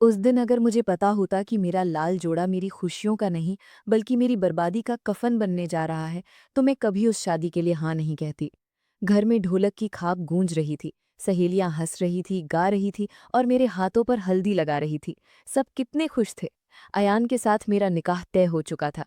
उस दिन अगर मुझे पता होता कि मेरा लाल जोड़ा मेरी खुशियों का नहीं बल्कि मेरी बर्बादी का कफन बनने जा रहा है तो मैं कभी उस शादी के लिए हाँ नहीं कहती। घर में ढोलक की खाप गूंज रही थी। सहेलियां हंस रही थी, गा रही थी और मेरे हाथों पर हल्दी लगा रही थी। सब कितने खुश थे। अयान के साथ मेरा निकाह तय हो चुका था।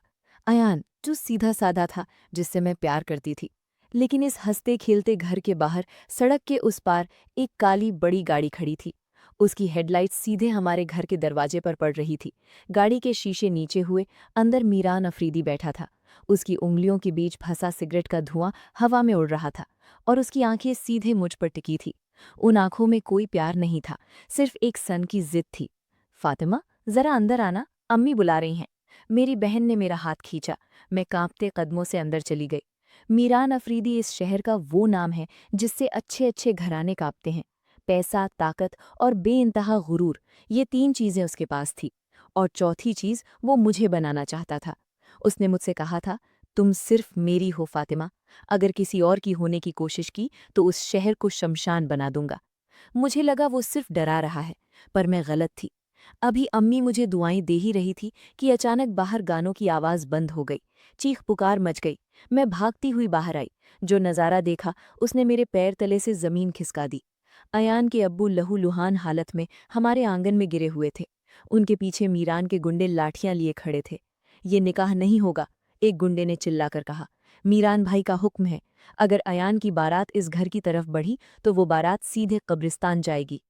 अयान जो सीधा साधा था, जिससे मैं प्यार करती थी। लेकिन इस हंसते खेलते घर के बाहर सड़क के उस पार एक काली बड़ी गाड़ी खड़ी थी। उसकी हेडलाइट सीधे हमारे घर के दरवाजे पर पड़ रही थी। गाड़ी के शीशे नीचे हुए, अंदर मीरान अफरीदी बैठा था। उसकी उंगलियों के बीच फंसा सिगरेट का धुआं हवा में उड़ रहा था और उसकी आंखें सीधे मुझ पर टिकी थी। उन आंखों में कोई प्यार नहीं था, सिर्फ एक सन की जिद थी। फातिमा, जरा अंदर आना, अम्मी बुला रही हैं। मेरी बहन ने मेरा हाथ खींचा। मैं कांपते कदमों से अंदर चली गई। मीरान अफरीदी इस शहर का वो नाम है जिससे अच्छे अच्छे घराने कांपते हैं। पैसा, ताकत और बेइंतहा गुरूर, ये तीन चीजें उसके पास थी। और चौथी चीज वो मुझे बनाना चाहता था। उसने मुझसे कहा था, तुम सिर्फ मेरी हो फातिमा। अगर किसी और की होने की कोशिश की तो उस शहर को शमशान बना दूंगा। मुझे लगा वो सिर्फ डरा रहा है, पर मैं गलत थी। अभी अम्मी मुझे दुआएं दे ही रही थी कि अचानक बाहर गानों की आवाज बंद हो गई। चीख पुकार मच गई। मैं भागती हुई बाहर आई। जो नज़ारा देखा उसने मेरे पैर तले से जमीन खिसका दी। अयान के अब्बू लहूलुहान हालत में हमारे आंगन में गिरे हुए थे। उनके पीछे मीरान के गुंडे लाठियां लिए खड़े थे। ये निकाह नहीं होगा, एक गुंडे ने चिल्लाकर कहा। मीरान भाई का हुक्म है। अगर अयान की बारात इस घर की तरफ बढ़ी तो वो बारात सीधे कब्रिस्तान जाएगी।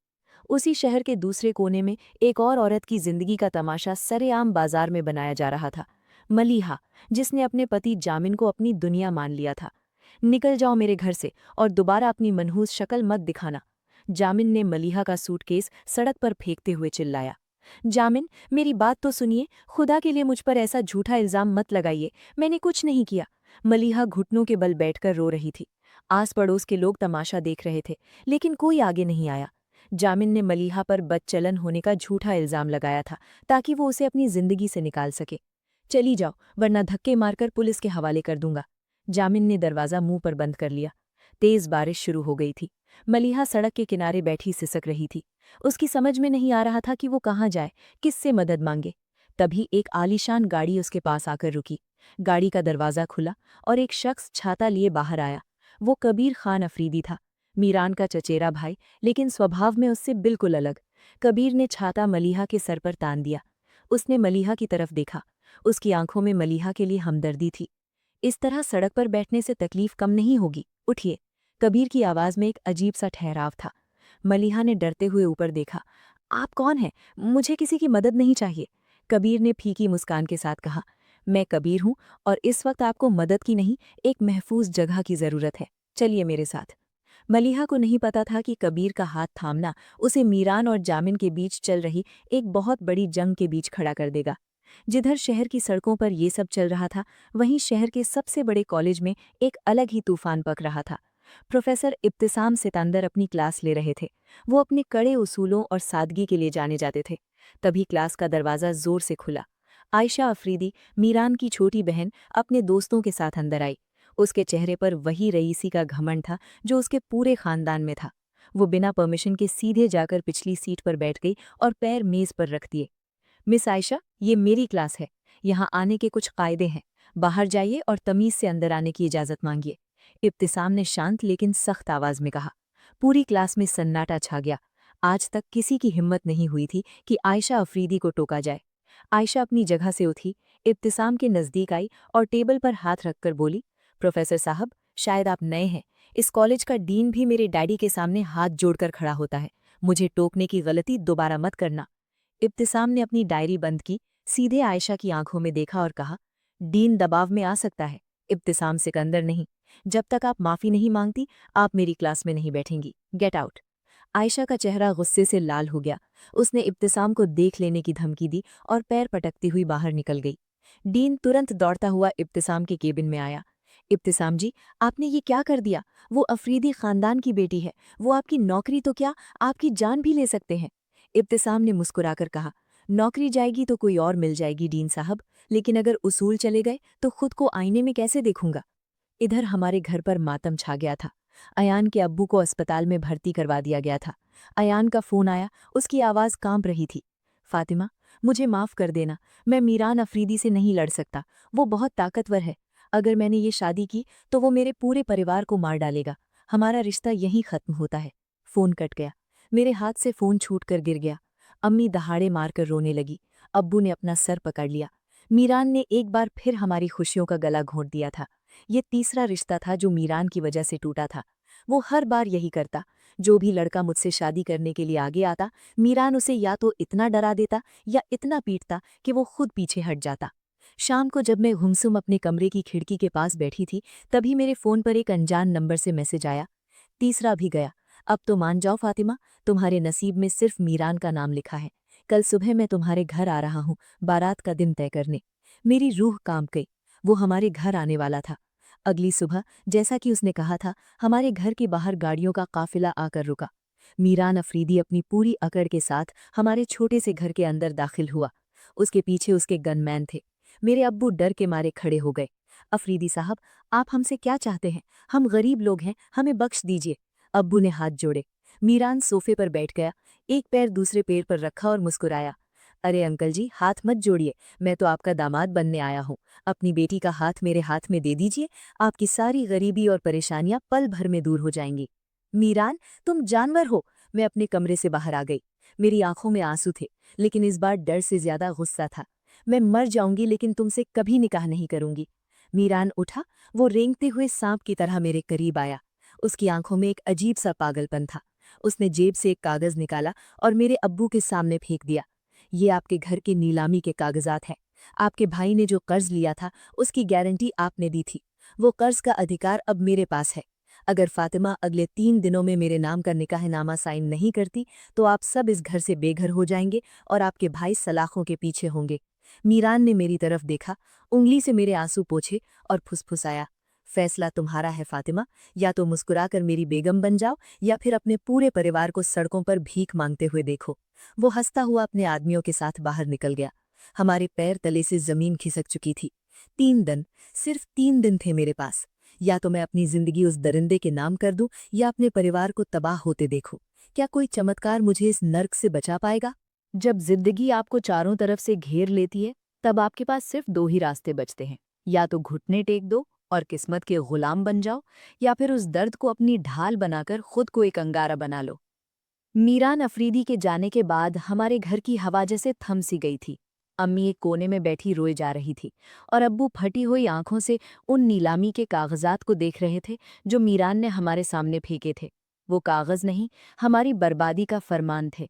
उसी शहर के दूसरे कोने में एक और औरत की जिंदगी का तमाशा सरेआम बाजार में बनाया जा रहा था। मलीहा, जिसने अपने पति जामिन को अपनी दुनिया मान लिया था। निकल जाओ मेरे घर से और दोबारा अपनी मनहूस शक्ल मत दिखाना। जामिन ने मलीहा का सूटकेस सड़क पर फेंकते हुए चिल्लाया। जामिन, मेरी बात तो सुनिए, खुदा के लिए मुझ पर ऐसा झूठा इल्जाम मत लगाइए। मैंने कुछ नहीं किया। मलीहा घुटनों के बल बैठकर रो रही थी। आस पड़ोस के लोग तमाशा देख रहे थे, लेकिन कोई आगे नहीं आया। जामिन ने मलीहा पर बदचलन होने का झूठा इल्जाम लगाया था ताकि वो उसे अपनी जिंदगी से निकाल सके। चली जाओ, वरना धक्के मारकर पुलिस के हवाले कर दूंगा। जामिन ने दरवाज़ा मुंह पर बंद कर लिया। तेज बारिश शुरू हो गई थी। मलीहा सड़क के किनारे बैठी सिसक रही थी। उसकी समझ में नहीं आ रहा था कि वो कहाँ जाए, किससे मदद मांगे। तभी एक आलीशान गाड़ी उसके पास आकर रुकी। गाड़ी का दरवाज़ा खुला और एक शख्स छाता लिए बाहर आया। वो कबीर खान अफरीदी था, मीरान का चचेरा भाई, लेकिन स्वभाव में उससे बिल्कुल अलग। कबीर ने छाता मलीहा के सर पर तान दिया। उसने मलीहा की तरफ देखा। उसकी आंखों में मलीहा के लिए हमदर्दी थी। इस तरह सड़क पर बैठने से तकलीफ कम नहीं होगी, उठिए। कबीर की आवाज में एक अजीब सा ठहराव था। मलीहा ने डरते हुए ऊपर देखा। आप कौन हैं? मुझे किसी की मदद नहीं चाहिए। कबीर ने फीकी मुस्कान के साथ कहा, मैं कबीर हूं और इस वक्त आपको मदद की नहीं, एक महफूज जगह की जरूरत है। चलिए मेरे साथ। मलीहा को नहीं पता था कि कबीर का हाथ थामना उसे मीरान और जामिन के बीच चल रही एक बहुत बड़ी जंग के बीच खड़ा कर देगा। जिधर शहर की सड़कों पर ये सब चल रहा था, वहीं शहर के सबसे बड़े कॉलेज में एक अलग ही तूफान पक रहा था। प्रोफेसर इब्तिसाम सितंदर अपनी क्लास ले रहे थे। वो अपने कड़े उसूलों और सादगी के लिए जाने जाते थे। तभी क्लास का दरवाज़ा जोर से खुला। आयशा अफरीदी, मीरान की छोटी बहन, अपने दोस्तों के साथ अंदर आई। उसके चेहरे पर वही रईसी का घमंड था जो उसके पूरे खानदान में था। वो बिना परमिशन के सीधे जाकर पिछली सीट पर बैठ गई और पैर मेज पर रख दिए। मिस आयशा, ये मेरी क्लास है। यहाँ आने के कुछ कायदे हैं। बाहर जाइए और तमीज से अंदर आने की इजाज़त मांगिए। इब्तिसाम ने शांत लेकिन सख्त आवाज में कहा। पूरी क्लास में सन्नाटा छा गया। आज तक किसी की हिम्मत नहीं हुई थी कि आयशा अफरीदी को टोका जाए। आयशा अपनी जगह से उठी, इब्तिसाम के नज़दीक आई और टेबल पर हाथ रखकर बोली, प्रोफेसर साहब, शायद आप नए हैं। इस कॉलेज का डीन भी मेरे डैडी के सामने हाथ जोड़कर खड़ा होता है। मुझे टोकने की गलती दोबारा मत करना। इब्तिसाम ने अपनी डायरी बंद की, सीधे आयशा की आंखों में देखा और कहा, डीन दबाव में आ सकता है, इब्तिसाम सिकंदर नहीं। जब तक आप माफ़ी नहीं मांगती, आप मेरी क्लास में नहीं बैठेंगी। Get out. आयशा का चेहरा गुस्से से लाल हो गया। उसने इब्तिसाम को देख लेने की धमकी दी और पैर पटकती हुई बाहर निकल गई। डीन तुरंत दौड़ता हुआ इब्तिसाम के केबिन में आया। इब्तिसाम जी, आपने ये क्या कर दिया? वो अफरीदी खानदान की बेटी है। वो आपकी नौकरी तो क्या, आपकी जान भी ले सकते हैं। इब्तिसाम ने मुस्कुराकर कहा, नौकरी जाएगी तो कोई और मिल जाएगी डीन साहब, लेकिन अगर उसूल चले गए तो खुद को आईने में कैसे देखूंगा। इधर हमारे घर पर मातम छा गया था। अयान के अब्बू को अस्पताल में भर्ती करवा दिया गया था। अयान का फोन आया, उसकी आवाज़ कांप रही थी। फातिमा, मुझे माफ़ कर देना, मैं मीरान अफरीदी से नहीं लड़ सकता। वो बहुत ताकतवर है। अगर मैंने ये शादी की तो वो मेरे पूरे परिवार को मार डालेगा। हमारा रिश्ता यहीं ख़त्म होता है। फ़ोन कट गया। मेरे हाथ से फ़ोन छूट कर गिर गया। अम्मी दहाड़े मारकर रोने लगी। अब्बू ने अपना सर पकड़ लिया। मीरान ने एक बार फिर हमारी खुशियों का गला घोंट दिया था। ये तीसरा रिश्ता था जो मीरान की वजह से टूटा था। वो हर बार यही करता। जो भी लड़का मुझसे शादी करने के लिए आगे आता, मीरान उसे या तो इतना डरा देता या इतना पीटता कि वो खुद पीछे हट जाता। शाम को जब मैं गुमसुम अपने कमरे की खिड़की के पास बैठी थी, तभी मेरे फ़ोन पर एक अनजान नंबर से मैसेज आया। तीसरा भी गया। अब तो मान जाओ फातिमा, तुम्हारे नसीब में सिर्फ मीरान का नाम लिखा है। कल सुबह मैं तुम्हारे घर आ रहा हूँ, बारात का दिन तय करने। मेरी रूह कांप गई। वो हमारे घर आने वाला था। अगली सुबह, जैसा कि उसने कहा था, हमारे घर के बाहर गाड़ियों का काफिला आकर रुका। मीरान अफरीदी अपनी पूरी अकड़ के साथ हमारे छोटे से घर के अंदर दाखिल हुआ। उसके पीछे उसके गनमैन थे। मेरे अब्बू डर के मारे खड़े हो गए। अफरीदी साहब, आप हमसे क्या चाहते हैं? हम गरीब लोग हैं, हमें बख्श दीजिए। अब्बू ने हाथ जोड़े। मीरान सोफे पर बैठ गया, एक पैर दूसरे पैर पर रखा और मुस्कुराया। अरे अंकल जी, हाथ मत जोड़िए, मैं तो आपका दामाद बनने आया हूँ। अपनी बेटी का हाथ मेरे हाथ में दे दीजिए, आपकी सारी गरीबी और परेशानियां पल भर में दूर हो जाएंगी। मीरान, तुम जानवर हो। मैं अपने कमरे से बाहर आ गई। मेरी आंखों में आंसू थे, लेकिन इस बार डर से ज्यादा गुस्सा था। मैं मर जाऊंगी लेकिन तुमसे कभी निकाह नहीं करूंगी। मीरान उठा। वो रेंगते हुए सांप की तरह मेरे करीब आया। उसकी आंखों में एक अजीब सा पागलपन था। उसने जेब से एक कागज निकाला और मेरे अब्बू के सामने फेंक दिया। ये आपके घर के नीलामी के कागजात हैं। आपके भाई ने जो कर्ज लिया था, उसकी गारंटी आपने दी थी। वो कर्ज का अधिकार अब मेरे पास है। अगर फातिमा अगले 3 दिनों में मेरे नाम का निकाहनामा साइन नहीं करती, तो आप सब इस घर से बेघर हो जाएंगे और आपके भाई सलाखों के पीछे होंगे। मीरान ने मेरी तरफ देखा, उंगली से मेरे आंसू पोंछे और फुसफुसाया। फैसला तुम्हारा है फातिमा, या तो मुस्कुराकर मेरी बेगम बन जाओ या फिर अपने पूरे परिवार को सड़कों पर भीख मांगते हुए देखो। वो हंसता हुआ अपने आदमियों के साथ बाहर निकल गया। हमारे पैर तले से जमीन खिसक चुकी थी। 3 दिन, सिर्फ 3 दिन थे मेरे पास। या तो मैं अपनी जिंदगी उस दरिंदे के नाम कर दूं या अपने परिवार को तबाह होते देखूं। क्या कोई चमत्कार मुझे इस नर्क से बचा पाएगा? जब जिंदगी आपको चारों तरफ से घेर लेती है, तब आपके पास सिर्फ 2 ही रास्ते बचते हैं। या तो घुटने टेक दो और किस्मत के गुलाम बन जाओ, या फिर उस दर्द को अपनी ढाल बनाकर खुद को एक अंगारा बना लो। मीरान अफरीदी के जाने के बाद हमारे घर की हवा जैसे थम सी गई थी। अम्मी एक कोने में बैठी रोए जा रही थी और अब्बू फटी हुई आंखों से उन नीलामी के कागजात को देख रहे थे जो मीरान ने हमारे सामने फेंके थे। वो कागज नहीं, हमारी बर्बादी का फरमान थे।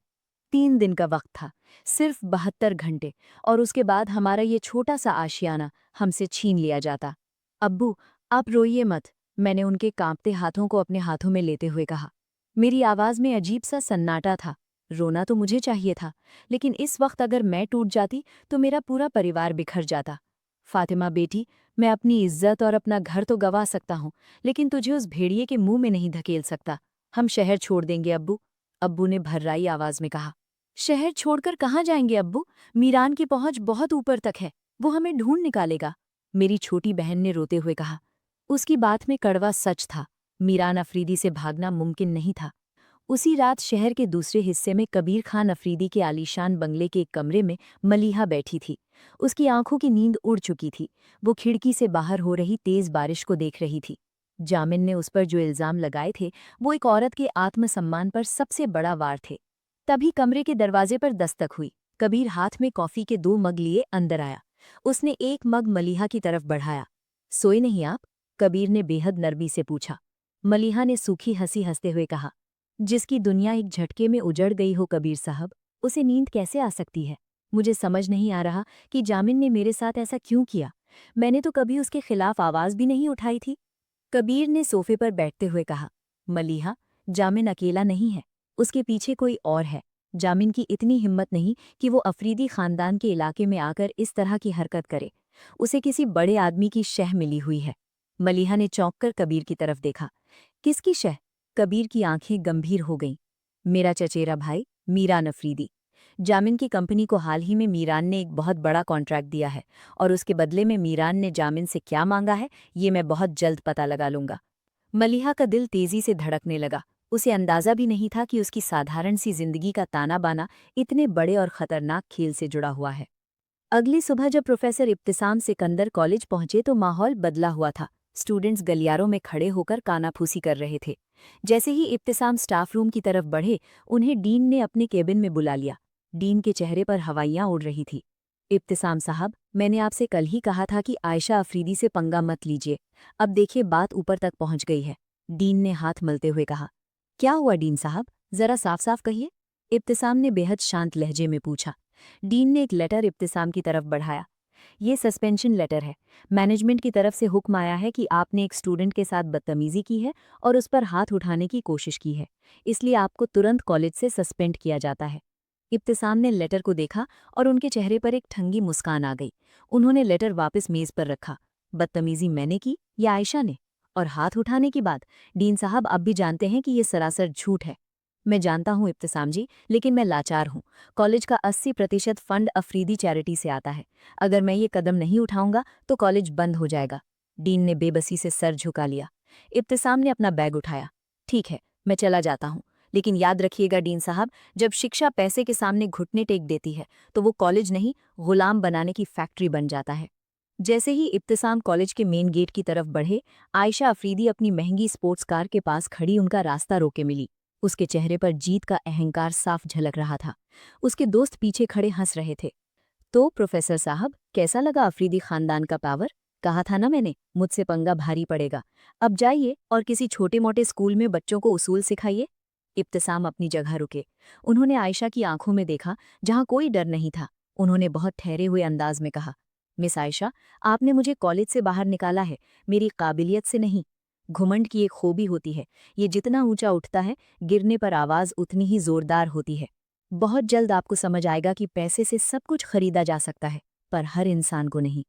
3 दिन का वक्त था, सिर्फ 72 घंटे, और उसके बाद हमारा ये छोटा सा आशियाना हमसे छीन लिया जाता। अब्बू, आप रोइए मत, मैंने उनके कांपते हाथों को अपने हाथों में लेते हुए कहा। मेरी आवाज में अजीब सा सन्नाटा था। रोना तो मुझे चाहिए था, लेकिन इस वक्त अगर मैं टूट जाती तो मेरा पूरा परिवार बिखर जाता। फातिमा बेटी, मैं अपनी इज्जत और अपना घर तो गंवा सकता हूँ, लेकिन तुझे उस भेड़िए के मुंह में नहीं धकेल सकता। हम शहर छोड़ देंगे अब्बू। अब्बू ने भर्राई आवाज में कहा। शहर छोड़कर कहाँ जाएंगे अब्बू? मीरान की पहुंच बहुत ऊपर तक है, वो हमें ढूंढ निकालेगा। मेरी छोटी बहन ने रोते हुए कहा। उसकी बात में कड़वा सच था। मीरान अफरीदी से भागना मुमकिन नहीं था। उसी रात शहर के दूसरे हिस्से में कबीर खान अफरीदी के आलीशान बंगले के एक कमरे में मलीहा बैठी थी। उसकी आंखों की नींद उड़ चुकी थी। वो खिड़की से बाहर हो रही तेज बारिश को देख रही थी। जामिन ने उस पर जो इल्जाम लगाए थे, वो एक औरत के आत्मसम्मान पर सबसे बड़ा वार थे। तभी कमरे के दरवाजे पर दस्तक हुई। कबीर हाथ में कॉफी के 2 मग लिए अंदर आया। उसने एक मग मलीहा की तरफ बढ़ाया। सोए नहीं आप? कबीर ने बेहद नरमी से पूछा। मलीहा ने सूखी हंसी हंसते हुए कहा, जिसकी दुनिया एक झटके में उजड़ गई हो कबीर साहब, उसे नींद कैसे आ सकती है? मुझे समझ नहीं आ रहा कि जामिन ने मेरे साथ ऐसा क्यों किया। मैंने तो कभी उसके खिलाफ आवाज भी नहीं उठाई थी। कबीर ने सोफे पर बैठते हुए कहा, मलीहा, जामिन अकेला नहीं है, उसके पीछे कोई और है। जामिन की इतनी हिम्मत नहीं कि वो अफरीदी खानदान के इलाके में आकर इस तरह की हरकत करे। उसे किसी बड़े आदमी की शह मिली हुई है। मलीहा ने चौंक कर कबीर की तरफ देखा। किसकी शह? कबीर की आंखें गंभीर हो गईं। मेरा चचेरा भाई मीरान अफरीदी। जामिन की कंपनी को हाल ही में मीरान ने एक बहुत बड़ा कॉन्ट्रैक्ट दिया है, और उसके बदले में मीरान ने जामिन से क्या मांगा है, ये मैं बहुत जल्द पता लगा लूंगा। मलीहा का दिल तेजी से धड़कने लगा। उसे अंदाजा भी नहीं था कि उसकी साधारण सी जिंदगी का ताना बाना इतने बड़े और खतरनाक खेल से जुड़ा हुआ है। अगली सुबह जब प्रोफेसर इब्तिसाम सिकंदर कॉलेज पहुंचे तो माहौल बदला हुआ था। स्टूडेंट्स गलियारों में खड़े होकर कानाफूसी कर रहे थे। जैसे ही इब्तिसाम स्टाफ रूम की तरफ बढ़े, उन्हें डीन ने अपने केबिन में बुला लिया। डीन के चेहरे पर हवाइयां उड़ रही थी। इब्तिसाम साहब, मैंने आपसे कल ही कहा था कि आयशा अफरीदी से पंगा मत लीजिए। अब देखिए बात ऊपर तक पहुंच गई है। डीन ने हाथ मलते हुए कहा। क्या हुआ डीन साहब, जरा साफ साफ कहिए। इब्तिसाम ने बेहद शांत लहजे में पूछा। डीन ने एक लेटर इब्तिसाम की तरफ बढ़ाया। ये सस्पेंशन लेटर है। मैनेजमेंट की तरफ से हुक्म आया है कि आपने एक स्टूडेंट के साथ बदतमीजी की है और उस पर हाथ उठाने की कोशिश की है, इसलिए आपको तुरंत कॉलेज से सस्पेंड किया जाता है। इब्तिसाम ने लेटर को देखा और उनके चेहरे पर एक ठंगी मुस्कान आ गई। उन्होंने लेटर वापस मेज पर रखा। बदतमीजी मैंने की या आयशा ने? और हाथ उठाने की बात, डीन साहब आप भी जानते हैं कि ये सरासर झूठ है। मैं जानता हूं इब्तिसाम जी, लेकिन मैं लाचार हूं। कॉलेज का 80% फंड अफरीदी चैरिटी से आता है। अगर मैं ये कदम नहीं उठाऊंगा तो कॉलेज बंद हो जाएगा। डीन ने बेबसी से सर झुका लिया। इब्तिसाम ने अपना बैग उठाया। ठीक है, मैं चला जाता हूं, लेकिन याद रखिएगा डीन साहब, जब शिक्षा पैसे के सामने घुटने टेक देती है तो वो कॉलेज नहीं, गुलाम बनाने की फैक्ट्री बन जाता है। जैसे ही इब्तिसाम कॉलेज के मेन गेट की तरफ बढ़े, आयशा अफरीदी अपनी महंगी स्पोर्ट्स कार के पास खड़ी उनका रास्ता रोके मिली। उसके चेहरे पर जीत का अहंकार साफ झलक रहा था। उसके दोस्त पीछे खड़े हंस रहे थे। तो प्रोफेसर साहब, कैसा लगा अफरीदी खानदान का पावर? कहा था ना मैंने, मुझसे पंगा भारी पड़ेगा। अब जाइए और किसी छोटे मोटे स्कूल में बच्चों को उसूल सिखाइए। इब्तिसाम अपनी जगह रुके। उन्होंने आयशा की आंखों में देखा, जहां कोई डर नहीं था। उन्होंने बहुत ठहरे हुए अंदाज में कहा, मिस आयशा, आपने मुझे कॉलेज से बाहर निकाला है, मेरी काबिलियत से नहीं। घुमंड की एक खूबी होती है, ये जितना ऊंचा उठता है, गिरने पर आवाज उतनी ही जोरदार होती है। बहुत जल्द आपको समझ आएगा कि पैसे से सब कुछ खरीदा जा सकता है, पर हर इंसान को नहीं।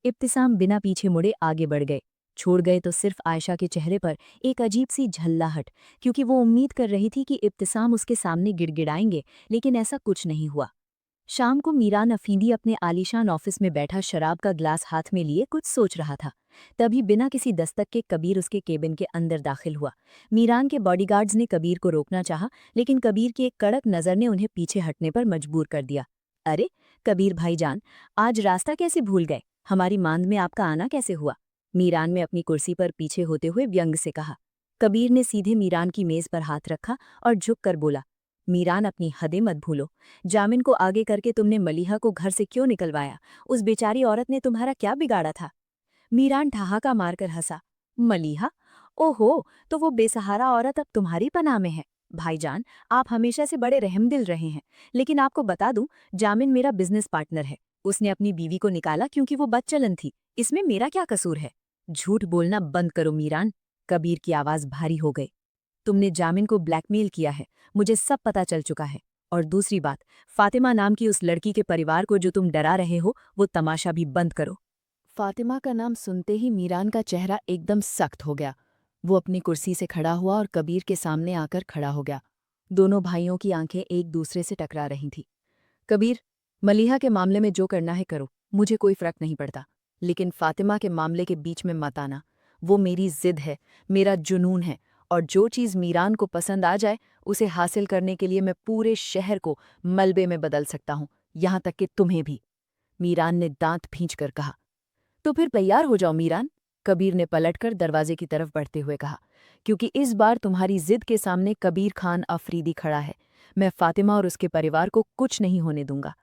इब्तिसाम बिना पीछे मुड़े आगे बढ़ गए। छोड़ गए तो सिर्फ आयशा के चेहरे पर एक अजीब सी झल्लाहट, क्योंकि वो उम्मीद कर रही थी कि इब्तिसाम उसके सामने गिड़गिड़ाएंगे, लेकिन ऐसा कुछ नहीं हुआ। शाम को मीरान अफीदी अपने आलीशान ऑफिस में बैठा शराब का ग्लास हाथ में लिए कुछ सोच रहा था। तभी बिना किसी दस्तक के कबीर उसके केबिन के अंदर दाखिल हुआ। मीरान के बॉडीगार्ड्स ने कबीर को रोकना चाहा, लेकिन कबीर की एक कड़क नज़र ने उन्हें पीछे हटने पर मजबूर कर दिया। अरे कबीर भाईजान, आज रास्ता कैसे भूल गए? हमारी मांद में आपका आना कैसे हुआ? मीरान ने अपनी कुर्सी पर पीछे होते हुए व्यंग से कहा। कबीर ने सीधे मीरान की मेज पर हाथ रखा और झुक कर बोला, मीरान अपनी हदें मत भूलो। जामिन को आगे करके तुमने मलीहा को घर से क्यों निकलवाया? उस बेचारी औरत ने तुम्हारा क्या बिगाड़ा था? मीरान ठहाका मारकर हंसा। मलीहा? ओहो, तो वो बेसहारा औरत अब तुम्हारी पनाह में है। भाईजान, आप हमेशा से बड़े रहमदिल रहे हैं, लेकिन आपको बता दूं, जामिन मेरा बिजनेस पार्टनर है। उसने अपनी बीवी को निकाला क्योंकि वो बदचलन थी। इसमें मेरा क्या कसूर है? झूठ बोलना बंद करो मीरान। कबीर की आवाज भारी हो गई। तुमने जामिन को ब्लैकमेल किया है, मुझे सब पता चल चुका है। और दूसरी बात, फातिमा नाम की उस लड़की के परिवार को जो तुम डरा रहे हो, वो तमाशा भी बंद करो। फातिमा का नाम सुनते ही मीरान का चेहरा एकदम सख्त हो गया। वो अपनी कुर्सी से खड़ा हुआ और कबीर के सामने आकर खड़ा हो गया। दोनों भाइयों की आंखें एक दूसरे से टकरा रही थीं। कबीर, मलीहा के मामले में जो करना है करो, मुझे कोई फर्क नहीं पड़ता, लेकिन फातिमा के मामले के बीच में मत आना। वो मेरी जिद है, मेरा जुनून है, और जो चीज़ मीरान को पसंद आ जाए उसे हासिल करने के लिए मैं पूरे शहर को मलबे में बदल सकता हूँ, यहाँ तक कि तुम्हें भी। मीरान ने दांत भींचकर कहा। तो फिर तैयार हो जाओ मीरान, कबीर ने पलटकर दरवाजे की तरफ बढ़ते हुए कहा, क्योंकि इस बार तुम्हारी जिद के सामने कबीर खान अफरीदी खड़ा है। मैं फातिमा और उसके परिवार को कुछ नहीं होने दूंगा।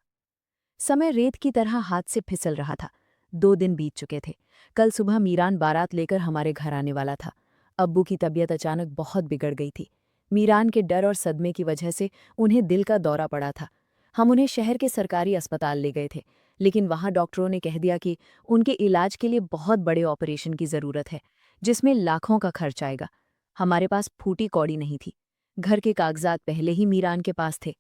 समय रेत की तरह हाथ से फिसल रहा था। 2 दिन बीत चुके थे। कल सुबह मीरान बारात लेकर हमारे घर आने वाला था। अब्बू की तबीयत अचानक बहुत बिगड़ गई थी। मीरान के डर और सदमे की वजह से उन्हें दिल का दौरा पड़ा था। हम उन्हें शहर के सरकारी अस्पताल ले गए थे, लेकिन वहां डॉक्टरों ने कह दिया कि उनके इलाज के लिए बहुत बड़े ऑपरेशन की ज़रूरत है, जिसमें लाखों का खर्च आएगा। हमारे पास फूटी कौड़ी नहीं थी। घर के कागजात पहले ही मीरान के पास थे।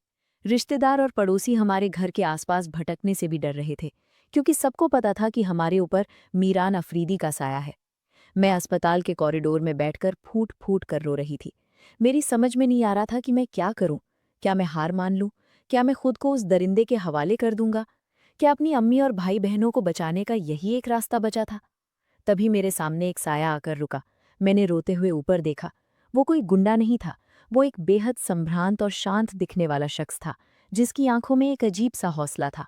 रिश्तेदार और पड़ोसी हमारे घर के आसपास भटकने से भी डर रहे थे, क्योंकि सबको पता था कि हमारे ऊपर मीरान अफरीदी का साया है। मैं अस्पताल के कॉरिडोर में बैठकर फूट फूट कर रो रही थी। मेरी समझ में नहीं आ रहा था कि मैं क्या करूं। क्या मैं हार मान लूं? क्या मैं खुद को उस दरिंदे के हवाले कर दूंगा? क्या अपनी अम्मी और भाई बहनों को बचाने का यही एक रास्ता बचा था? तभी मेरे सामने एक साया आकर रुका। मैंने रोते हुए ऊपर देखा। वो कोई गुंडा नहीं था, वो एक बेहद संभ्रांत और शांत दिखने वाला शख्स था, जिसकी आंखों में एक अजीब सा हौसला था।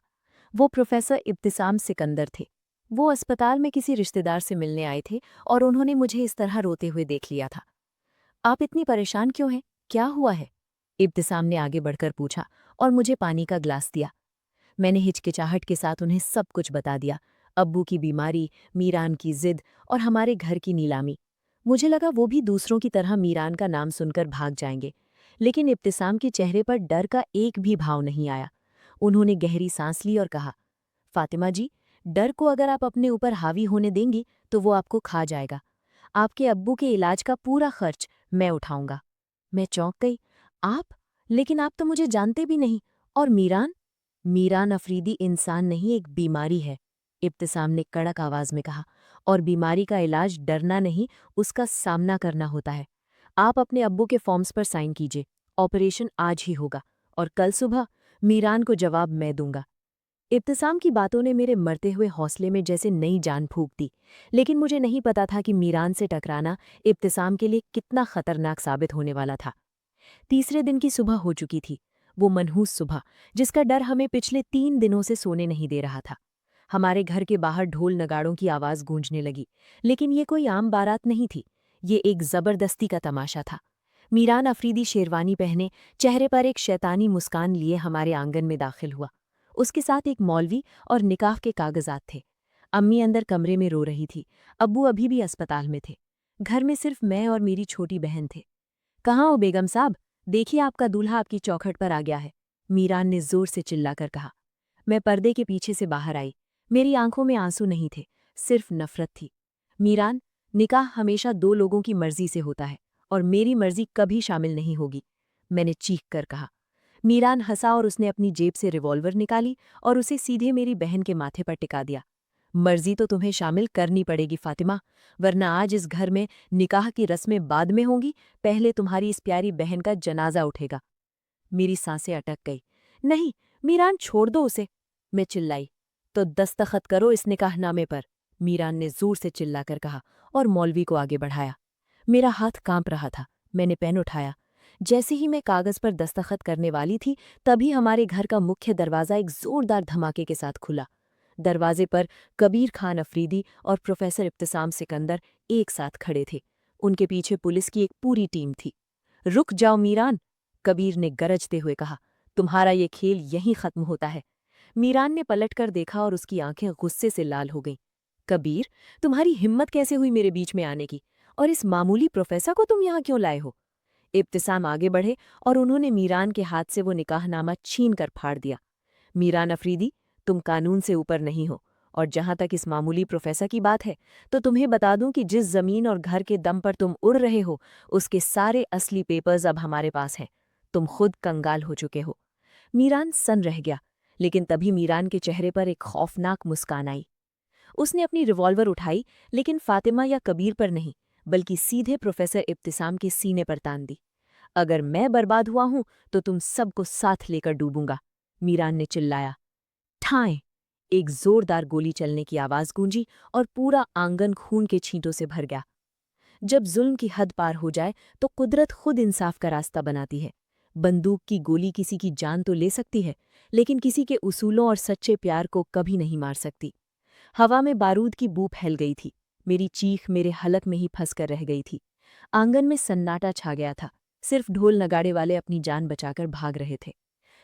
वो प्रोफेसर इब्तिसाम सिकंदर थे। वो अस्पताल में किसी रिश्तेदार से मिलने आए थे और उन्होंने मुझे इस तरह रोते हुए देख लिया था। आप इतनी परेशान क्यों हैं? क्या हुआ है? इब्तिसाम ने आगे बढ़कर पूछा और मुझे पानी का ग्लास दिया। मैंने हिचकिचाहट के साथ उन्हें सब कुछ बता दिया। अब्बू की बीमारी, मीरान की जिद और हमारे घर की नीलामी। मुझे लगा वो भी दूसरों की तरह मीरान का नाम सुनकर भाग जाएंगे, लेकिन इब्तिसाम के चेहरे पर डर का एक भी भाव नहीं आया। उन्होंने गहरी सांस ली और कहा, फातिमा जी, डर को अगर आप अपने ऊपर हावी होने देंगी तो वो आपको खा जाएगा। आपके अब्बू के इलाज का पूरा खर्च मैं उठाऊंगा। मैं चौंक गई। आप? लेकिन आप तो मुझे जानते भी नहीं। और मीरान? मीरान अफरीदी इंसान नहीं, एक बीमारी है, इब्तिसाम ने कड़क आवाज में कहा। और बीमारी का इलाज डरना नहीं, उसका सामना करना होता है। आप अपने अब्बू के फॉर्म्स पर साइन कीजिए। ऑपरेशन आज ही होगा और कल सुबह मीरान को जवाब मैं दूंगा। इब्तिसाम की बातों ने मेरे मरते हुए हौसले में जैसे नई जान फूंक दी, लेकिन मुझे नहीं पता था कि मीरान से टकराना इब्तिसाम के लिए कितना खतरनाक साबित होने वाला था। तीसरे दिन की सुबह हो चुकी थी, वो मनहूस सुबह, जिसका डर हमें पिछले 3 दिनों से सोने नहीं दे रहा था। हमारे घर के बाहर ढोल नगाड़ों की आवाज गूंजने लगी, लेकिन ये कोई आम बारात नहीं थी, ये एक जबरदस्ती का तमाशा था। मीरान अफरीदी शेरवानी पहने, चेहरे पर एक शैतानी मुस्कान लिए हमारे आंगन में दाखिल हुआ। उसके साथ एक मौलवी और निकाह के कागजात थे। अम्मी अंदर कमरे में रो रही थी, अब्बू अभी भी अस्पताल में थे। घर में सिर्फ मैं और मेरी छोटी बहन थे। कहाँ हो बेगम साहब? देखिए, आपका दूल्हा आपकी चौखट पर आ गया है, मीरान ने जोर से चिल्लाकर कहा। मैं पर्दे के पीछे से बाहर आई। मेरी आंखों में आंसू नहीं थे, सिर्फ नफरत थी। मीरान, निकाह हमेशा 2 लोगों की मर्जी से होता है और मेरी मर्जी कभी शामिल नहीं होगी, मैंने चीख कर कहा। मीरान हंसा और उसने अपनी जेब से रिवॉल्वर निकाली और उसे सीधे मेरी बहन के माथे पर टिका दिया। मर्जी तो तुम्हें शामिल करनी पड़ेगी फातिमा, वरना आज इस घर में निकाह की रस्में बाद में होंगी, पहले तुम्हारी इस प्यारी बहन का जनाजा उठेगा। मेरी सांसें अटक गई। नहीं, मीरान, छोड़ दो उसे, मैं चिल्लाई। तो दस्तखत करो इस निकाहनामे पर, मीरान ने जोर से चिल्लाकर कहा और मौलवी को आगे बढ़ाया। मेरा हाथ कांप रहा था, मैंने पेन उठाया। जैसे ही मैं कागज पर दस्तखत करने वाली थी, तभी हमारे घर का मुख्य दरवाज़ा एक जोरदार धमाके के साथ खुला। दरवाजे पर कबीर खान अफरीदी और प्रोफेसर इब्तिसाम सिकंदर एक साथ खड़े थे। उनके पीछे पुलिस की एक पूरी टीम थी। रुक जाओ मीरान, कबीर ने गरजते हुए कहा, तुम्हारा ये खेल यहीं खत्म होता है। मीरान ने पलटकर देखा और उसकी आंखें गुस्से से लाल हो गईं। कबीर, तुम्हारी हिम्मत कैसे हुई मेरे बीच में आने की? और इस मामूली प्रोफेसर को तुम यहाँ क्यों लाए हो? इब्तिसाम आगे बढ़े और उन्होंने मीरान के हाथ से वो निकाहनामा छीन कर फाड़ दिया। मीरान अफरीदी, तुम कानून से ऊपर नहीं हो, और जहां तक इस मामूली प्रोफेसर की बात है, तो तुम्हें बता दूं कि जिस जमीन और घर के दम पर तुम उड़ रहे हो, उसके सारे असली पेपर्स अब हमारे पास हैं। तुम खुद कंगाल हो चुके हो। मीरान सन रह गया, लेकिन तभी मीरान के चेहरे पर एक खौफनाक मुस्कान आई। उसने अपनी रिवॉल्वर उठाई, लेकिन फातिमा या कबीर पर नहीं, बल्कि सीधे प्रोफेसर इब्तिसाम के सीने पर तान दी। अगर मैं बर्बाद हुआ हूं तो तुम सबको साथ लेकर डूबूंगा, मीरान ने चिल्लाया। ठाएं! एक जोरदार गोली चलने की आवाज गूंजी और पूरा आंगन खून के छींटों से भर गया। जब जुल्म की हद पार हो जाए तो कुदरत खुद इंसाफ का रास्ता बनाती है। बंदूक की गोली किसी की जान तो ले सकती है, लेकिन किसी के उसूलों और सच्चे प्यार को कभी नहीं मार सकती। हवा में बारूद की बू फैल गई थी। मेरी चीख मेरे हलक में ही फंस कर रह गई थी। आंगन में सन्नाटा छा गया था। सिर्फ ढोल नगाड़े वाले अपनी जान बचाकर भाग रहे थे।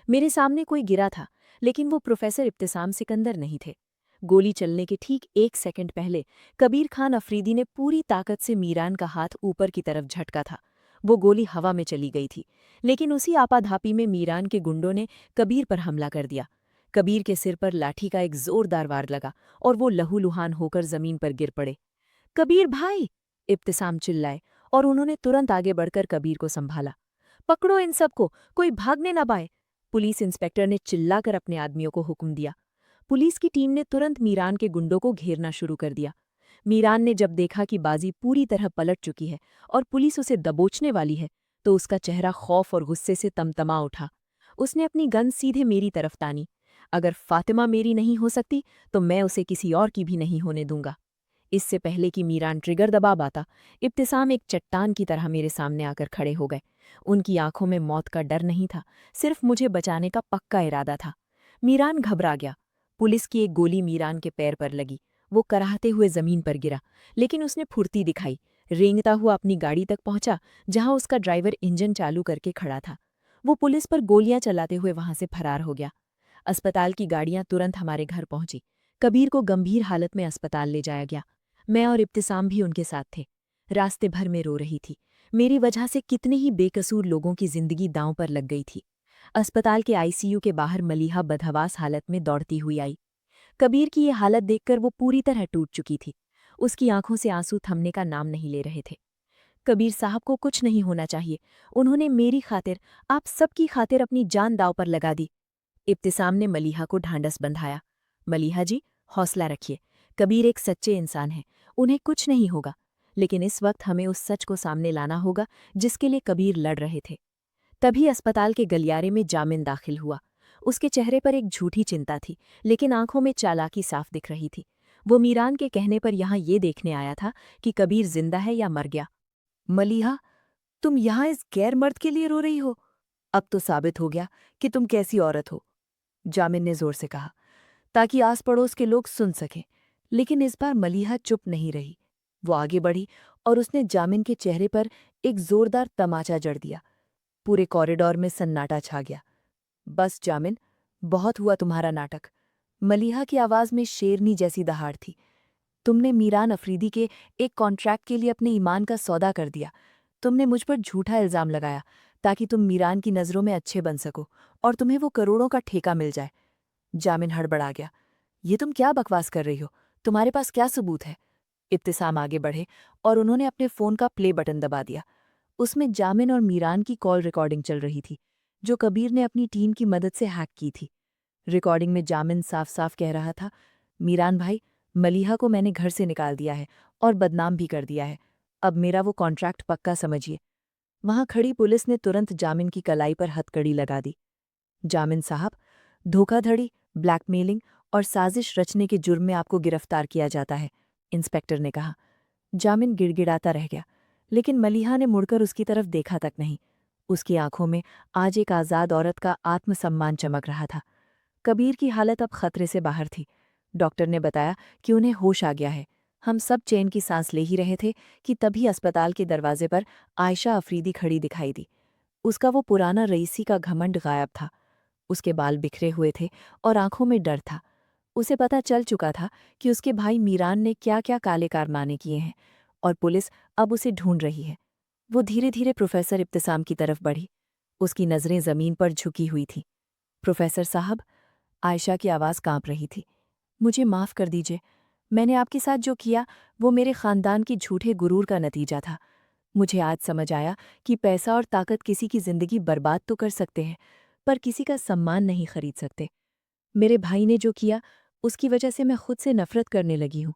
मेरे सामने कोई गिरा था, लेकिन वो प्रोफेसर इब्तिसाम सिकंदर नहीं थे। गोली चलने के ठीक 1 सेकंड पहले कबीर खान अफरीदी ने पूरी ताकत से मीरान का हाथ ऊपर की तरफ झटका था। वो गोली हवा में चली गई थी, लेकिन उसी आपाधापी में मीरान के गुंडों ने कबीर पर हमला कर दिया। कबीर के सिर पर लाठी का एक जोरदार वार लगा और वो लहूलुहान होकर जमीन पर गिर पड़े। कबीर भाई, इब्तिसाम चिल्लाए और उन्होंने तुरंत आगे बढ़कर कबीर को संभाला। पकड़ो इन सबको, कोई भागने न पाए, पुलिस इंस्पेक्टर ने चिल्लाकर अपने आदमियों को हुक्म दिया। पुलिस की टीम ने तुरंत मीरान के गुंडों को घेरना शुरू कर दिया। मीरान ने जब देखा कि बाजी पूरी तरह पलट चुकी है और पुलिस उसे दबोचने वाली है, तो उसका चेहरा खौफ और गुस्से से तमतमा उठा। उसने अपनी गन सीधे मेरी तरफ तानी। अगर फातिमा मेरी नहीं हो सकती, तो मैं उसे किसी और की भी नहीं होने दूंगा। इससे पहले कि मीरान ट्रिगर दबा पाता, इब्तिसाम एक चट्टान की तरह मेरे सामने आकर खड़े हो गए। उनकी आंखों में मौत का डर नहीं था, सिर्फ मुझे बचाने का पक्का इरादा था। मीरान घबरा गया। पुलिस की एक गोली मीरान के पैर पर लगी। वो कराहते हुए जमीन पर गिरा, लेकिन उसने फुर्ती दिखाई। रेंगता हुआ अपनी गाड़ी तक पहुंचा, जहां उसका ड्राइवर इंजन चालू करके खड़ा था। वो पुलिस पर गोलियां चलाते हुए वहां से फरार हो गया। अस्पताल की गाड़ियां तुरंत हमारे घर पहुंची। कबीर को गंभीर हालत में अस्पताल ले जाया गया। मैं और इब्तिसाम भी उनके साथ थे। रास्ते भर में रो रही थी। मेरी वजह से कितने ही बेकसूर लोगों की जिंदगी दांव पर लग गई थी। अस्पताल के आईसीयू के बाहर मलीहा बदहवास हालत में दौड़ती हुई आई। कबीर की ये हालत देखकर वो पूरी तरह टूट चुकी थी। उसकी आंखों से आंसू थमने का नाम नहीं ले रहे थे। कबीर साहब को कुछ नहीं होना चाहिए। उन्होंने मेरी खातिर, आप सबकी खातिर अपनी जान दांव पर लगा दी। इब्तिसाम ने मलीहा को ढांढस बंधाया। मलीहा जी, हौसला रखिए। कबीर एक सच्चे इंसान हैं। उन्हें कुछ नहीं होगा। लेकिन इस वक्त हमें उस सच को सामने लाना होगा जिसके लिए कबीर लड़ रहे थे। तभी अस्पताल के गलियारे में जामिन दाखिल हुआ। उसके चेहरे पर एक झूठी चिंता थी, लेकिन आंखों में चालाकी साफ दिख रही थी। वो मीरान के कहने पर यहाँ ये देखने आया था कि कबीर जिंदा है या मर गया। मलीहा, तुम यहाँ इस गैर मर्द के लिए रो रही हो? अब तो साबित हो गया कि तुम कैसी औरत हो, जामिन ने जोर से कहा, ताकि आस पड़ोस के लोग सुन सकें। लेकिन इस बार मलीहा चुप नहीं रही। वो आगे बढ़ी और उसने जामिन के चेहरे पर एक जोरदार तमाचा जड़ दिया। पूरे कॉरिडोर में सन्नाटा छा गया। बस जामिन, बहुत हुआ तुम्हारा नाटक। मलीहा की आवाज में शेरनी जैसी दहाड़ थी। तुमने मीरान अफरीदी के एक कॉन्ट्रैक्ट के लिए अपने ईमान का सौदा कर दिया। तुमने मुझ पर झूठा इल्जाम लगाया ताकि तुम मीरान की नज़रों में अच्छे बन सको और तुम्हें वो करोड़ों का ठेका मिल जाए। जामिन हड़बड़ा गया। ये तुम क्या बकवास कर रही हो? तुम्हारे पास क्या सबूत है? इब्तिसाम आगे बढ़े और उन्होंने अपने फ़ोन का प्ले बटन दबा दिया। उसमें जामिन और मीरान की कॉल रिकॉर्डिंग चल रही थी, जो कबीर ने अपनी टीम की मदद से हैक की थी। रिकॉर्डिंग में जामिन साफ साफ कह रहा था, मीरान भाई, मलीहा को मैंने घर से निकाल दिया है और बदनाम भी कर दिया है। अब मेरा वो कॉन्ट्रैक्ट पक्का समझिए। वहां खड़ी पुलिस ने तुरंत जामिन की कलाई पर हथकड़ी लगा दी। जामिन साहब, धोखाधड़ी, ब्लैकमेलिंग और साजिश रचने के जुर्म में आपको गिरफ्तार किया जाता है, इंस्पेक्टर ने कहा। जामिन गिड़गिड़ाता रह गया, लेकिन मलीहा ने मुड़कर उसकी तरफ देखा तक नहीं। उसकी आंखों में आज एक आज़ाद औरत का आत्मसम्मान चमक रहा था। कबीर की हालत अब खतरे से बाहर थी। डॉक्टर ने बताया कि उन्हें होश आ गया है। हम सब चैन की सांस ले ही रहे थे कि तभी अस्पताल के दरवाजे पर आयशा अफरीदी खड़ी दिखाई दी। उसका वो पुराना रईसी का घमंड गायब था। उसके बाल बिखरे हुए थे और आंखों में डर था। उसे पता चल चुका था कि उसके भाई मीरान ने क्या क्या काले कारनामे किए हैं और पुलिस अब उसे ढूंढ रही है। वो धीरे धीरे प्रोफेसर इब्तिसाम की तरफ बढ़ी। उसकी नज़रें ज़मीन पर झुकी हुई थीं। प्रोफेसर साहब, आयशा की आवाज़ कांप रही थी, मुझे माफ़ कर दीजिए। मैंने आपके साथ जो किया वो मेरे ख़ानदान की झूठे गुरूर का नतीजा था। मुझे आज समझ आया कि पैसा और ताकत किसी की ज़िंदगी बर्बाद तो कर सकते हैं, पर किसी का सम्मान नहीं खरीद सकते। मेरे भाई ने जो किया, उसकी वजह से मैं खुद से नफ़रत करने लगी हूँ।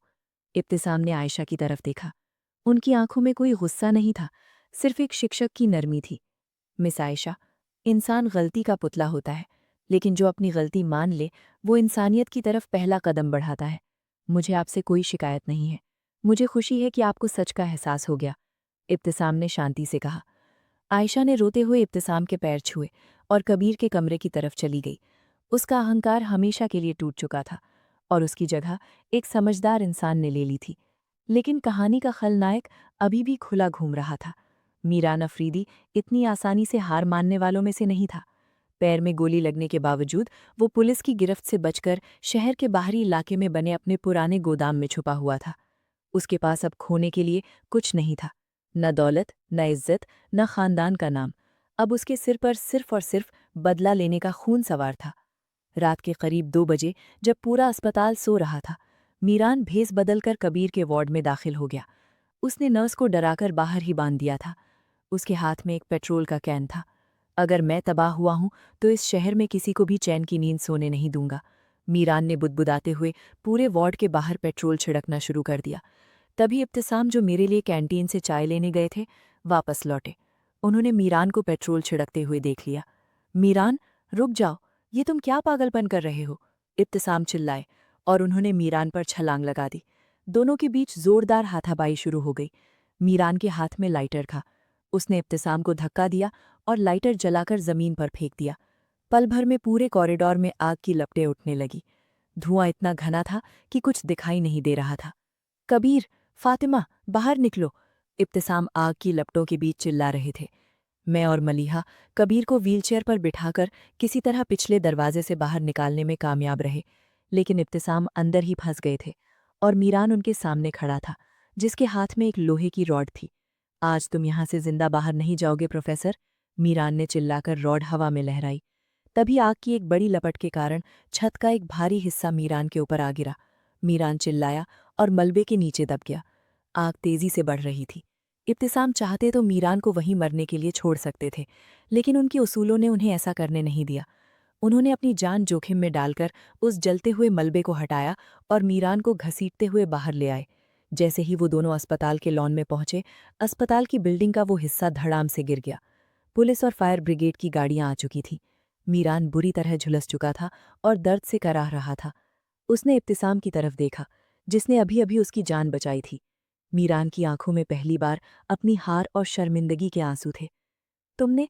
इब्तिसाम ने आयशा की तरफ देखा। उनकी आंखों में कोई गुस्सा नहीं था, सिर्फ एक शिक्षक की नरमी थी। मिस आयशा, इंसान गलती का पुतला होता है, लेकिन जो अपनी गलती मान ले, वो इंसानियत की तरफ पहला कदम बढ़ाता है। मुझे आपसे कोई शिकायत नहीं है। मुझे खुशी है कि आपको सच का एहसास हो गया, इब्तिसाम ने शांति से कहा। आयशा ने रोते हुए इब्तिसाम के पैर छुए और कबीर के कमरे की तरफ चली गई। उसका अहंकार हमेशा के लिए टूट चुका था और उसकी जगह एक समझदार इंसान ने ले ली थी। लेकिन कहानी का खलनायक अभी भी खुला घूम रहा था। मीरान अफरीदी इतनी आसानी से हार मानने वालों में से नहीं था। पैर में गोली लगने के बावजूद वो पुलिस की गिरफ्त से बचकर शहर के बाहरी इलाके में बने अपने पुराने गोदाम में छुपा हुआ था। उसके पास अब खोने के लिए कुछ नहीं था, न दौलत, न इज्जत, न खानदान का नाम। अब उसके सिर पर सिर्फ और सिर्फ बदला लेने का खून सवार था। रात के करीब 2 बजे, जब पूरा अस्पताल सो रहा था, मीरान भेस बदलकर कबीर के वार्ड में दाखिल हो गया। उसने नर्स को डराकर बाहर ही बांध दिया था। उसके हाथ में एक पेट्रोल का कैन था। अगर मैं तबाह हुआ हूं तो इस शहर में किसी को भी चैन की नींद सोने नहीं दूंगा। मीरान ने बुदबुदाते हुए पूरे वार्ड के बाहर पेट्रोल छिड़कना शुरू कर दिया। तभी इब्तिसाम, जो मेरे लिए कैंटीन से चाय लेने गए थे, वापस लौटे। उन्होंने मीरान को पेट्रोल छिड़कते हुए देख लिया। मीरान, रुक जाओ, ये तुम क्या पागलपन कर रहे हो? इब्तिसाम चिल्लाए और उन्होंने मीरान पर छलांग लगा दी। दोनों के बीच जोरदार हाथापाई शुरू हो गई। मीरान के हाथ में लाइटर था। उसने इब्तिसाम को धक्का दिया और लाइटर जलाकर जमीन पर फेंक दिया। पल भर में पूरे कॉरिडोर में आग की लपटें उठने लगी। धुआं इतना घना था कि कुछ दिखाई नहीं दे रहा था। कबीर, फातिमा, बाहर निकलो! इब्तिसाम आग की लपटों के बीच चिल्ला रहे थे। मैं और मलीहा कबीर को व्हीलचेयर पर बिठाकर किसी तरह पिछले दरवाजे से बाहर निकालने में कामयाब रहे, लेकिन इब्तिसाम अंदर ही फंस गए थे और मीरान उनके सामने खड़ा था, जिसके हाथ में एक लोहे की रॉड थी। आज तुम यहां से जिंदा बाहर नहीं जाओगे प्रोफेसर, मीरान ने चिल्लाकर रॉड हवा में लहराई। तभी आग की एक बड़ी लपट के कारण छत का एक भारी हिस्सा मीरान के ऊपर आ गिरा। मीरान चिल्लाया और मलबे के नीचे दब गया। आग तेजी से बढ़ रही थी। इब्तिसाम चाहते तो मीरान को वहीं मरने के लिए छोड़ सकते थे, लेकिन उनके उसूलों ने उन्हें ऐसा करने नहीं दिया। उन्होंने अपनी जान जोखिम में डालकर उस जलते हुए मलबे को हटाया और मीरान को घसीटते हुए बाहर ले आए। जैसे ही वो दोनों अस्पताल के लॉन में पहुंचे, अस्पताल की बिल्डिंग का वो हिस्सा धड़ाम से गिर गया। पुलिस और फायर ब्रिगेड की गाड़ियां आ चुकी थीं। मीरान बुरी तरह झुलस चुका था और दर्द से कराह रहा था। उसने इब्तिसाम की तरफ देखा, जिसने अभी अभी उसकी जान बचाई थी। मीरान की आंखों में पहली बार अपनी हार और शर्मिंदगी के आंसू थे। तुमने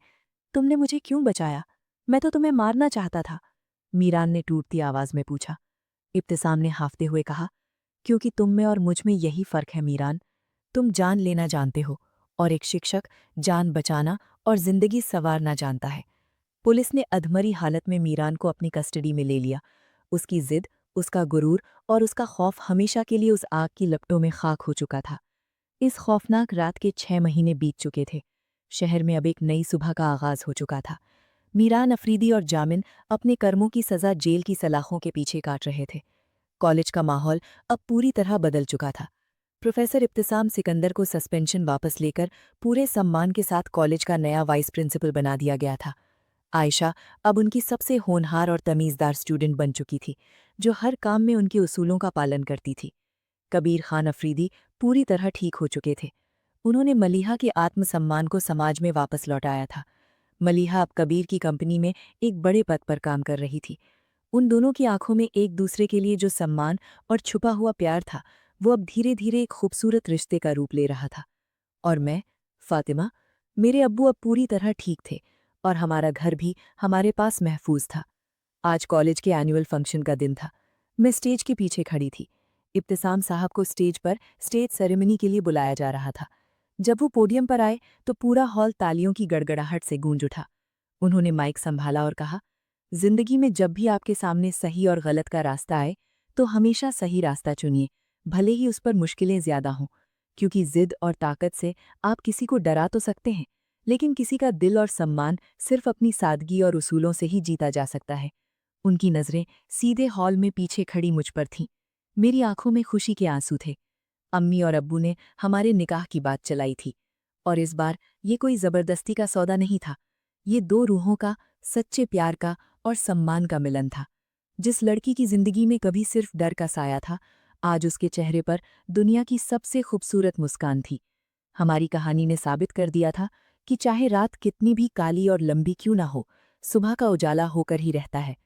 तुमने मुझे क्यों बचाया? मैं तो तुम्हें मारना चाहता था, मीरान ने टूटती आवाज में पूछा। इब्तिसाम ने हाफते हुए कहा, क्योंकि तुम में और मुझ में यही फर्क है मीरान। तुम जान लेना जानते हो और एक शिक्षक जान बचाना और जिंदगी संवारना जानता है। पुलिस ने अधमरी हालत में मीरान को अपनी कस्टडी में ले लिया। उसकी जिद, उसका गुरूर और उसका खौफ हमेशा के लिए उस आग की लपटों में खाक हो चुका था। इस खौफनाक रात के 6 महीने बीत चुके थे। शहर में अब एक नई सुबह का आगाज हो चुका था। मीरान अफरीदी और जामिन अपने कर्मों की सजा जेल की सलाखों के पीछे काट रहे थे। कॉलेज का माहौल अब पूरी तरह बदल चुका था। प्रोफेसर इब्तिसाम सिकंदर को सस्पेंशन वापस लेकर पूरे सम्मान के साथ कॉलेज का नया वाइस प्रिंसिपल बना दिया गया था। आयशा अब उनकी सबसे होनहार और तमीज़दार स्टूडेंट बन चुकी थी, जो हर काम में उनके उसूलों का पालन करती थी। कबीर खान अफरीदी पूरी तरह ठीक हो चुके थे। उन्होंने मलीहा के आत्मसम्मान को समाज में वापस लौटाया था। मलीहा अब कबीर की कंपनी में एक बड़े पद पर काम कर रही थी। उन दोनों की आंखों में एक दूसरे के लिए जो सम्मान और छुपा हुआ प्यार था, वो अब धीरे धीरे एक खूबसूरत रिश्ते का रूप ले रहा था। और मैं, फातिमा, मेरे अब्बू अब पूरी तरह ठीक थे और हमारा घर भी हमारे पास महफूज था। आज कॉलेज के एनुअल फंक्शन का दिन था। मैं स्टेज के पीछे खड़ी थी। इब्तिसाम साहब को स्टेज पर स्टेज सेरेमनी के लिए बुलाया जा रहा था। जब वो पोडियम पर आए तो पूरा हॉल तालियों की गड़गड़ाहट से गूंज उठा। उन्होंने माइक संभाला और कहा, जिंदगी में जब भी आपके सामने सही और गलत का रास्ता आए, तो हमेशा सही रास्ता चुनिए, भले ही उस पर मुश्किलें ज्यादा हों, क्योंकि जिद और ताकत से आप किसी को डरा तो सकते हैं, लेकिन किसी का दिल और सम्मान सिर्फ अपनी सादगी और उसूलों से ही जीता जा सकता है। उनकी नज़रें सीधे हॉल में पीछे खड़ी मुझ पर थीं। मेरी आंखों में खुशी के आंसू थे। अम्मी और अब्बू ने हमारे निकाह की बात चलाई थी, और इस बार ये कोई जबरदस्ती का सौदा नहीं था। ये दो रूहों का, सच्चे प्यार का और सम्मान का मिलन था। जिस लड़की की जिंदगी में कभी सिर्फ डर का साया था, आज उसके चेहरे पर दुनिया की सबसे खूबसूरत मुस्कान थी। हमारी कहानी ने साबित कर दिया था कि चाहे रात कितनी भी काली और लंबी क्यों ना हो, सुबह का उजाला होकर ही रहता है।